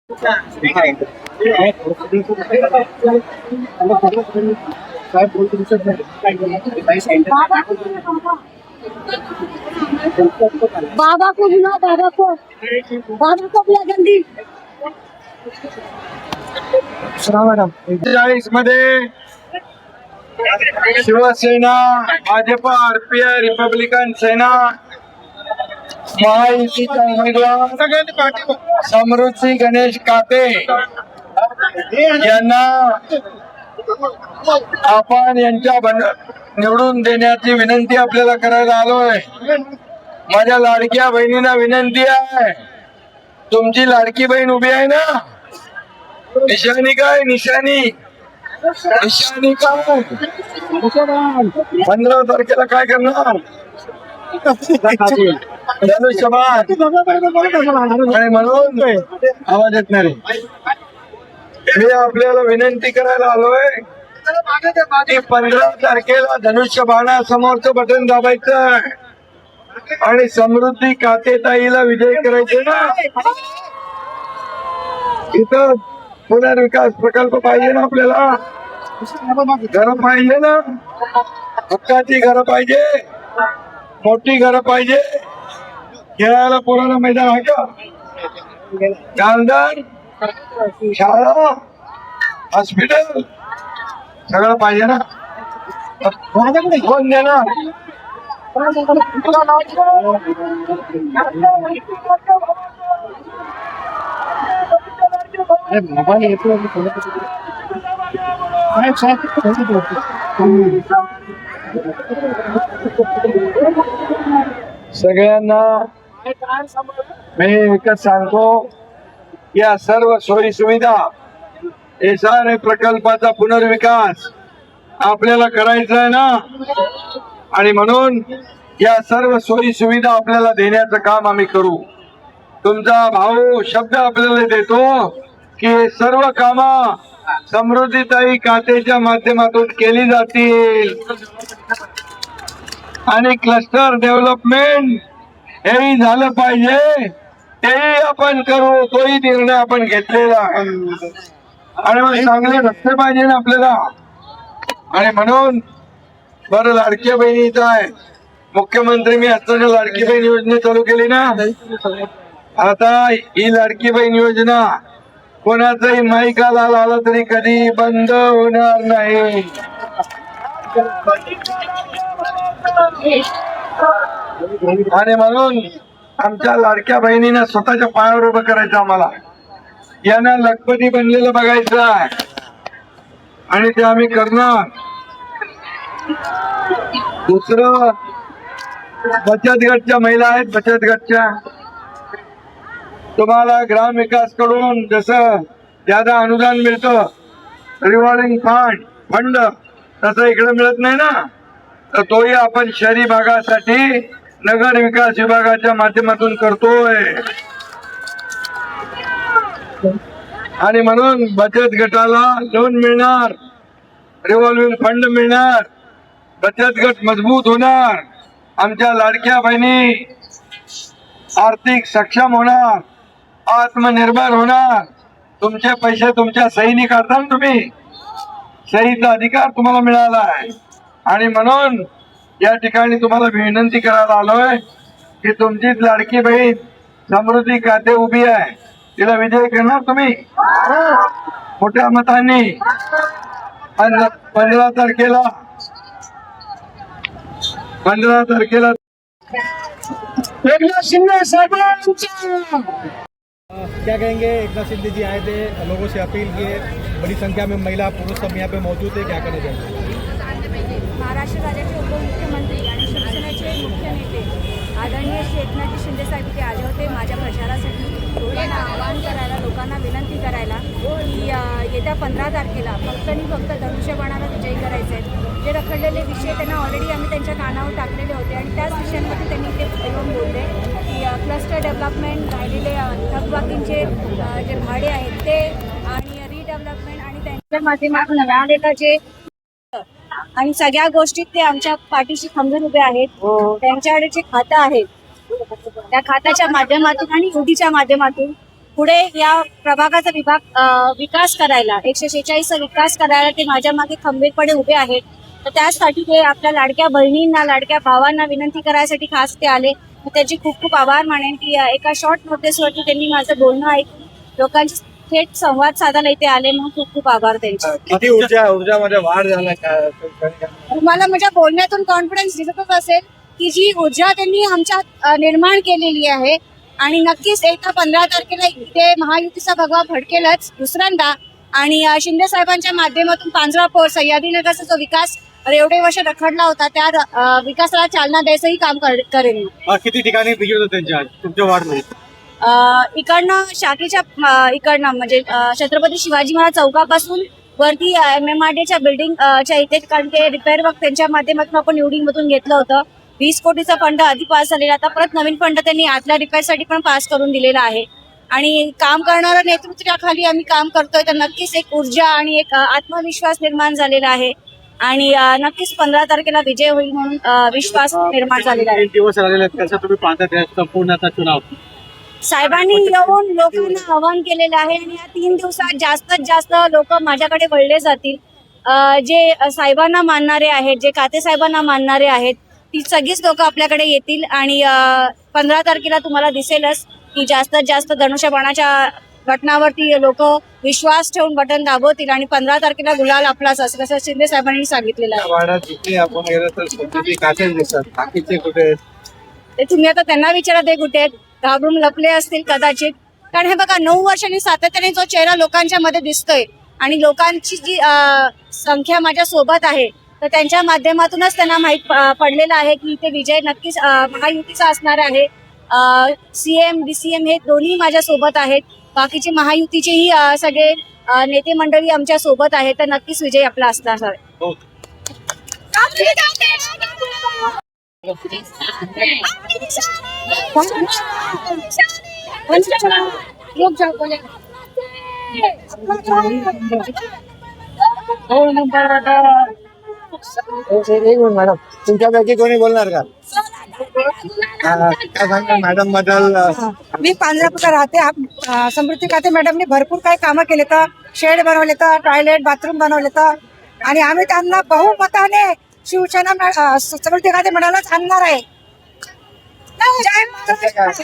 बाबा को बुला, बाबा को बुला जल्दी। मॅडम 40 मध्ये शिवसेना, भाजपा, आरपीआय, रिपब्लिकन सेना, महायुतीचा उमेदवार समृद्धी गणेश काते यांना आपण यांच्या निवडून देण्याची विनंती आपल्याला करायला आलोय। माझ्या लाडक्या बहिणींना विनंती आहे, तुमची लाडकी बहीण उभी आहे ना, निशाणी काय? निशाणी काय? 15 तारखेला काय करणार? आणि म्हणून आवाज येत नाही। मी आपल्याला विनंती करायला आलोय की 15 तारखेला धनुष्यबाणासमोरचं बटन दाबायचं आणि समृद्धी कातेताईला विजय करायचे ना। इथं पुनर्विकास प्रकल्प पाहिजे ना, आपल्याला घर पाहिजे ना, हक्काची घर पाहिजे, मोठी घर पाहिजे, खेळायला पोराला मैदान आहे का, गार्डन, शाळा, हॉस्पिटल सगळं पाहिजे ना। कोण देणार? सगळ्यांना मी एकच सांगतो, या सर्व सोयी सुविधा, SRA प्रकल्पाचा पुनर्विकास आपल्याला करायचा आहे ना, आणि म्हणून या सर्व सोयी सुविधा आपल्याला देण्याचं काम आम्ही करू। तुमचा भाऊ शब्द आपल्याला देतो की सर्व कामं समृद्धीताई कातेच्या माध्यमातून केली जातील आणि क्लस्टर डेव्हलपमेंट हेही झालं पाहिजे, तेही आपण करू, तोही निर्णय आपण घेतलेला आहे। आणि मग चांगले रस्ते पाहिजे ना आपल्याला, आणि म्हणून बरं लाडक्या बहिणीचं आहे, मुख्यमंत्री मी असताना लाडकी बहीण योजना चालू केली ना, आता ही लाडकी बहीण योजना कोणाचाही माईकाला आला तरी कधी बंद होणार नाही। आणि म्हणून आमच्या लाडक्या बहिणींना स्वतःच्या पायावर उभं करायचं, आम्हाला यांना लखपती बनलेलं बघायचं आहे आणि ते आम्ही करणार। दुसरं, बचत गटच्या महिला आहेत, बचत गटच्या तुम्हाला ग्रामविकास कडून जसं ज्यादा अनुदान मिळतं, रिव्हॉल्विंग फंड तसं इकडे मिळत नाही ना, तर तोही आपण शहरी भागासाठी नगर विकास विभागाच्या माध्यमातून करतोय। आणि म्हणून बचत गटाला लोन मिळणार, रिव्हॉल्विंग फंड मिळणार, बचत गट मजबूत होणार, आमच्या लाडक्या बहिणी आर्थिक सक्षम होणार, आत्मनिर्भर होणार। तुमचे पैसे तुमच्या सहीने काढता ना, तुम्ही सहीचा अधिकार तुम्हाला मिळाला आहे। आणि म्हणून या ठिकाणी तुम्हाला विनंती करायला आलोय की तुमचीच लाडकी बहीण समृद्धी काते उभी आहे, तिला विजय करणार तुम्ही मोठ्या मतांनी। 15 तारखेला एकनाथ शिंदे साहेब क्या कहेंगे? एकनाथ शिंदे जी आए थे, लोगों से अपील किए, बड़ी संख्या में महिला पुरुष सब यहाँ पे मौजूद है, क्या करना चाहिए? महाराष्ट्र राज्याचे उपमुख्यमंत्री आणि शिवसेनेचे मुख्य नेते आदरणीय श्री एकनाथ शिंदे साहेब इथे आले होते माझ्या प्रचारासाठी। त्यांना आवाहन करायला, लोकांना विनंती करायला की येत्या 15 तारखेला फक्त आणि फक्त धनुष्यबाणाला विजयी करायचे आहेत। जे रखडलेले विषय त्यांना ऑलरेडी आम्ही त्यांच्या कानावर टाकलेले होते आणि त्याच विषयांमध्ये त्यांनी ते येऊन बोलले की क्लस्टर डेव्हलपमेंट, राहिलेले थकबाकींचे जे भाडे आहेत ते, आणि रिडेव्हलपमेंट आणि त्यांच्या माध्यमातून नव्याने आणि सगळ्या गोष्टीत ते आमच्या पाठीशी खंबीर उभे आहेत। त्यांच्याकडे जे खातं आहे त्या खात्याच्या माध्यमातून आणि युतीच्या माध्यमातून पुढे या प्रभागाचा विकास करायला 146चा विकास करायला ते माझ्या मागे खंबीरपणे उभे आहेत. तर त्यासाठी ते आपल्या लाडक्या बहिणींना लाडक्या भावांना विनंती करायसाठी खास ते आले. त्याची खूप खूप आभार मानेन की एका शॉर्ट नोटीसवरती त्यांनी माझं बोलणं ऐकून लोकांची थेट संवाद साधायला इथे आले, म्हणून खूप खूप आभार त्यांचे. किती ऊर्जामध्ये वाढ झाला का? तुम्हाला माझ्या बोलण्यातून कॉन्फिडन्स दिसतच असेल की जी ऊर्जा त्यांनी आमच्यात निर्माण केलेली आहे. आणि नक्कीच येत्या 15 तारखेला इथे महायुतीचा भगवा फडकेलच दुसऱ्यांदा. आणि शिंदे साहेबांच्या माध्यमातून पांजरापोर सह्याद्रीनगरचा जो विकास एवढे वर्ष रखडला होता त्या विकासाला चालना द्यायचंही काम करेन. किती ठिकाणी विजय होतो त्यांच्या तुमच्या वार्डमध्ये? इकडनं शाखेच्या इकडनं म्हणजे छत्रपती शिवाजी महाराज चौकापासून वरती MMRDच्या बिल्डिंगच्या इथे, कारण ते रिपेअर वर्क त्यांच्या माध्यमातून आपण निवडिंग मधून घेतलं होतं. 20 कोटीचा फंड आधी पास झालेला, आता परत नवीन फंड त्यांनी आतल्या रिपेअरसाठी पण पास करून दिलेला आहे. आणि काम करणाऱ्या नेतृत्वाखाली आम्ही काम करतोय, तर नक्कीच एक ऊर्जा आणि एक आत्मविश्वास निर्माण झालेला आहे. आणि नक्कीच 15 तारखेला विजय होईल म्हणून विश्वास निर्माण झालेला आहे. 3 दिवस राहिलेले आहेत, कसं तुम्ही पाहता संपूर्ण आता चुनाव? साहेबांनी येऊन लोकांना आवाहन केलेलं आहे आणि या 3 दिवसात जास्तीत जास्त लोक माझ्याकडे वळले जातील. जे साहेबांना मानणारे आहेत, जे काते साहेबांना मानणारे आहेत, ती सगळीच लोक आपल्याकडे येतील. आणि 15 तारखेला तुम्हाला दिसेलच की जास्तीत जास्त धनुष्यबाणाच्या घटनावरती लोक विश्वास ठेवून बटन दाबवतील आणि 15 तारखेला गुलाल आपलाच असेल, असं शिंदे साहेबांनी सांगितलेलं आहे. वाड्यात जिथे आपण गेलो तर स्वतःची कातेच दिसतात, बाकीचे कुठे आहेत? ते तुम्ही आता त्यांना विचारा, ते कुठे आहेत, घाबरून लपले असतील कदाचित. कारण हे बघा, 9 वर्षांनी सातत्याने जो चेहरा लोकांच्या मध्ये दिसतोय आणि लोकांची जी संख्या माझ्या सोबत आहे, तर त्यांच्या माध्यमातूनच त्यांना माहीत पडलेलं आहे की इथे विजय नक्कीच महायुतीचा असणार आहे. CM DCM हे दोन्ही माझ्या सोबत आहेत. बाकीचे महायुतीचेही सगळे नेते मंडळी आमच्या सोबत आहेत, तर नक्कीच विजय आपला असणार आहे. मॅडम, तुमच्यापैकी कोणी बोलणार का? काय सांगणार मॅडम बद्दल? मी पांढरापूरला राहते. समृद्धी काते मॅडमने भरपूर काही कामं केले, तर शेड बनवले, तर टॉयलेट बाथरूम बनवले, तर आणि आम्ही त्यांना बहुमताने शिवसेना समृद्धी काते मॅडमलाच आणणार आहे. जय महाराष्ट्र.